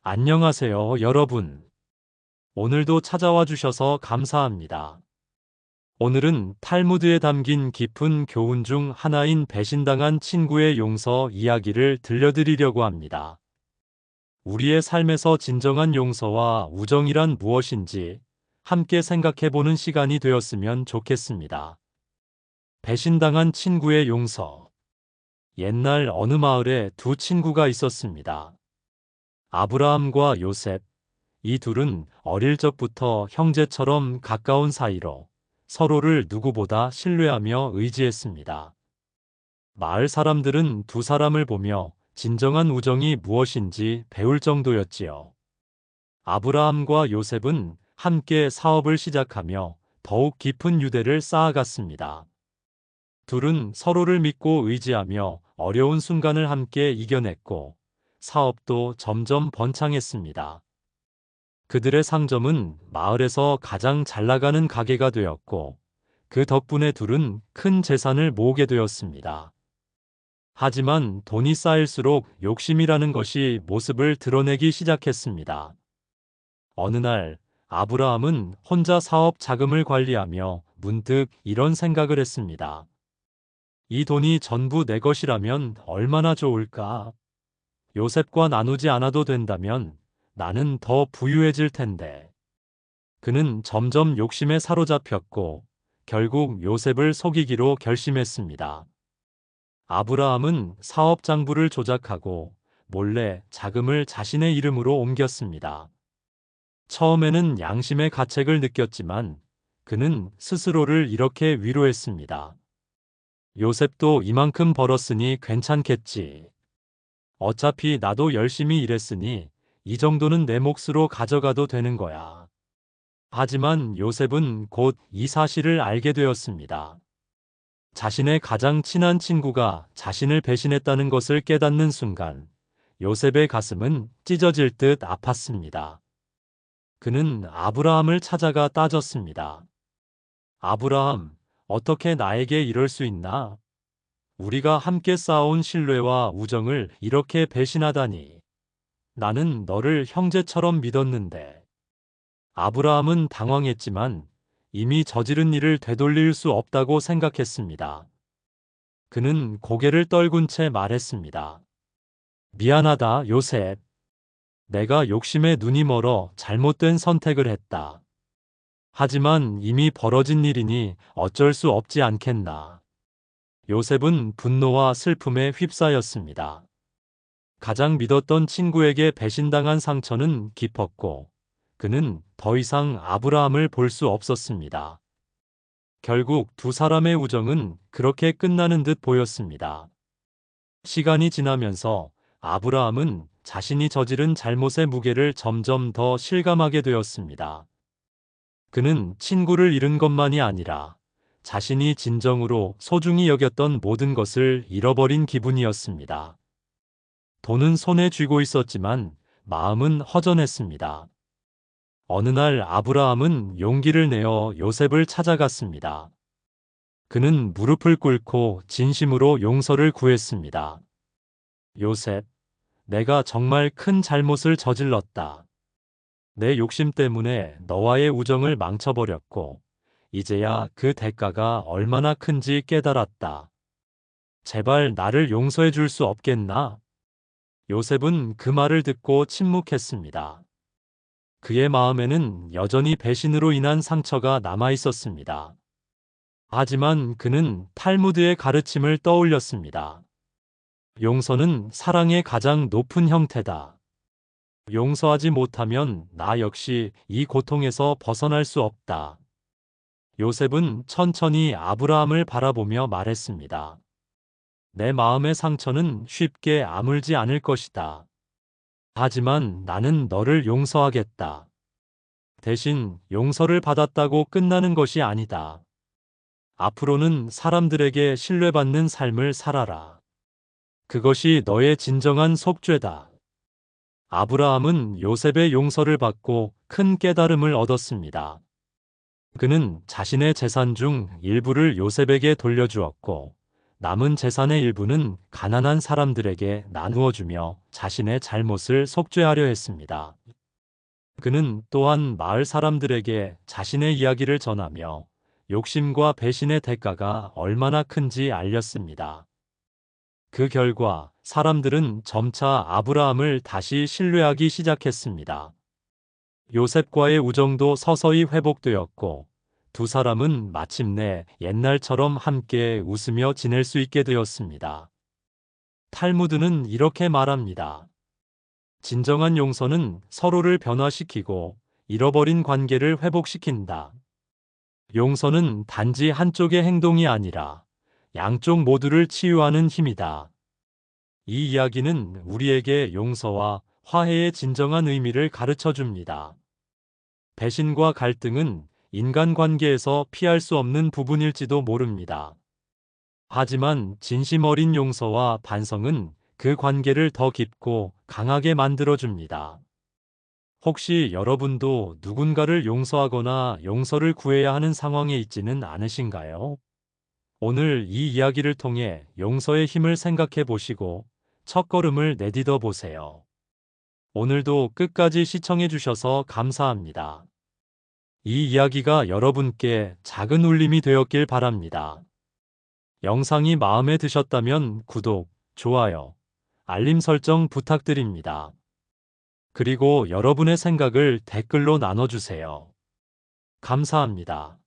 안녕하세요, 여러분. 오늘도 찾아와 주셔서 감사합니다. 오늘은 탈무드에 담긴 깊은 교훈 중 하나인 배신당한 친구의 용서 이야기를 들려드리려고 합니다. 우리의 삶에서 진정한 용서와 우정이란 무엇인지 함께 생각해 보는 시간이 되었으면 좋겠습니다. 배신당한 친구의 용서. 옛날 어느 마을에 두 친구가 있었습니다. 아브라함과 요셉. 이 둘은 어릴 적부터 형제처럼 가까운 사이로 서로를 누구보다 신뢰하며 의지했습니다. 마을 사람들은 두 사람을 보며 진정한 우정이 무엇인지 배울 정도였지요. 아브라함과 요셉은 함께 사업을 시작하며 더욱 깊은 유대를 쌓아갔습니다. 둘은 서로를 믿고 의지하며 어려운 순간을 함께 이겨냈고 사업도 점점 번창했습니다. 그들의 상점은 마을에서 가장 잘 나가는 가게가 되었고 그 덕분에 둘은 큰 재산을 모으게 되었습니다. 하지만 돈이 쌓일수록 욕심이라는 것이 모습을 드러내기 시작했습니다. 어느 날 아브라함은 혼자 사업 자금을 관리하며 문득 이런 생각을 했습니다. 이 돈이 전부 내 것이라면 얼마나 좋을까? 요셉과 나누지 않아도 된다면 나는 더 부유해질 텐데. 그는 점점 욕심에 사로잡혔고 결국 요셉을 속이기로 결심했습니다. 아브라함은 사업 장부를 조작하고 몰래 자금을 자신의 이름으로 옮겼습니다. 처음에는 양심의 가책을 느꼈지만 그는 스스로를 이렇게 위로했습니다. 요셉도 이만큼 벌었으니 괜찮겠지. 어차피 나도 열심히 일했으니 이 정도는 내 몫으로 가져가도 되는 거야. 하지만 요셉은 곧 이 사실을 알게 되었습니다. 자신의 가장 친한 친구가 자신을 배신했다는 것을 깨닫는 순간 요셉의 가슴은 찢어질 듯 아팠습니다. 그는 아브라함을 찾아가 따졌습니다. 아브라함, 어떻게 나에게 이럴 수 있나? 우리가 함께 쌓아온 신뢰와 우정을 이렇게 배신하다니. 나는 너를 형제처럼 믿었는데. 아브라함은 당황했지만 이미 저지른 일을 되돌릴 수 없다고 생각했습니다. 그는 고개를 떨군 채 말했습니다. 미안하다, 요셉. 내가 욕심에 눈이 멀어 잘못된 선택을 했다. 하지만 이미 벌어진 일이니 어쩔 수 없지 않겠나. 요셉은 분노와 슬픔에 휩싸였습니다. 가장 믿었던 친구에게 배신당한 상처는 깊었고 그는 더 이상 아브라함을 볼 수 없었습니다. 결국 두 사람의 우정은 그렇게 끝나는 듯 보였습니다. 시간이 지나면서 아브라함은 자신이 저지른 잘못의 무게를 점점 더 실감하게 되었습니다. 그는 친구를 잃은 것만이 아니라 자신이 진정으로 소중히 여겼던 모든 것을 잃어버린 기분이었습니다. 돈은 손에 쥐고 있었지만 마음은 허전했습니다. 어느 날 아브라함은 용기를 내어 요셉을 찾아갔습니다. 그는 무릎을 꿇고 진심으로 용서를 구했습니다. 요셉, 내가 정말 큰 잘못을 저질렀다. 내 욕심 때문에 너와의 우정을 망쳐버렸고, 이제야 그 대가가 얼마나 큰지 깨달았다. 제발 나를 용서해 줄 수 없겠나? 요셉은 그 말을 듣고 침묵했습니다. 그의 마음에는 여전히 배신으로 인한 상처가 남아 있었습니다. 하지만 그는 탈무드의 가르침을 떠올렸습니다. 용서는 사랑의 가장 높은 형태다. 용서하지 못하면 나 역시 이 고통에서 벗어날 수 없다. 요셉은 천천히 아브라함을 바라보며 말했습니다. 내 마음의 상처는 쉽게 아물지 않을 것이다. 하지만 나는 너를 용서하겠다. 대신 용서를 받았다고 끝나는 것이 아니다. 앞으로는 사람들에게 신뢰받는 삶을 살아라. 그것이 너의 진정한 속죄다. 아브라함은 요셉의 용서를 받고 큰 깨달음을 얻었습니다. 그는 자신의 재산 중 일부를 요셉에게 돌려주었고, 남은 재산의 일부는 가난한 사람들에게 나누어 주며 자신의 잘못을 속죄하려 했습니다. 그는 또한 마을 사람들에게 자신의 이야기를 전하며 욕심과 배신의 대가가 얼마나 큰지 알렸습니다. 그 결과 사람들은 점차 아브라함을 다시 신뢰하기 시작했습니다. 요셉과의 우정도 서서히 회복되었고 두 사람은 마침내 옛날처럼 함께 웃으며 지낼 수 있게 되었습니다. 탈무드는 이렇게 말합니다. 진정한 용서는 서로를 변화시키고 잃어버린 관계를 회복시킨다. 용서는 단지 한쪽의 행동이 아니라 양쪽 모두를 치유하는 힘이다. 이 이야기는 우리에게 용서와 화해의 진정한 의미를 가르쳐 줍니다. 배신과 갈등은 인간관계에서 피할 수 없는 부분일지도 모릅니다. 하지만 진심 어린 용서와 반성은 그 관계를 더 깊고 강하게 만들어줍니다. 혹시 여러분도 누군가를 용서하거나 용서를 구해야 하는 상황에 있지는 않으신가요? 오늘 이 이야기를 통해 용서의 힘을 생각해 보시고 첫걸음을 내딛어 보세요. 오늘도 끝까지 시청해 주셔서 감사합니다. 이 이야기가 여러분께 작은 울림이 되었길 바랍니다. 영상이 마음에 드셨다면 구독, 좋아요, 알림 설정 부탁드립니다. 그리고 여러분의 생각을 댓글로 나눠주세요. 감사합니다.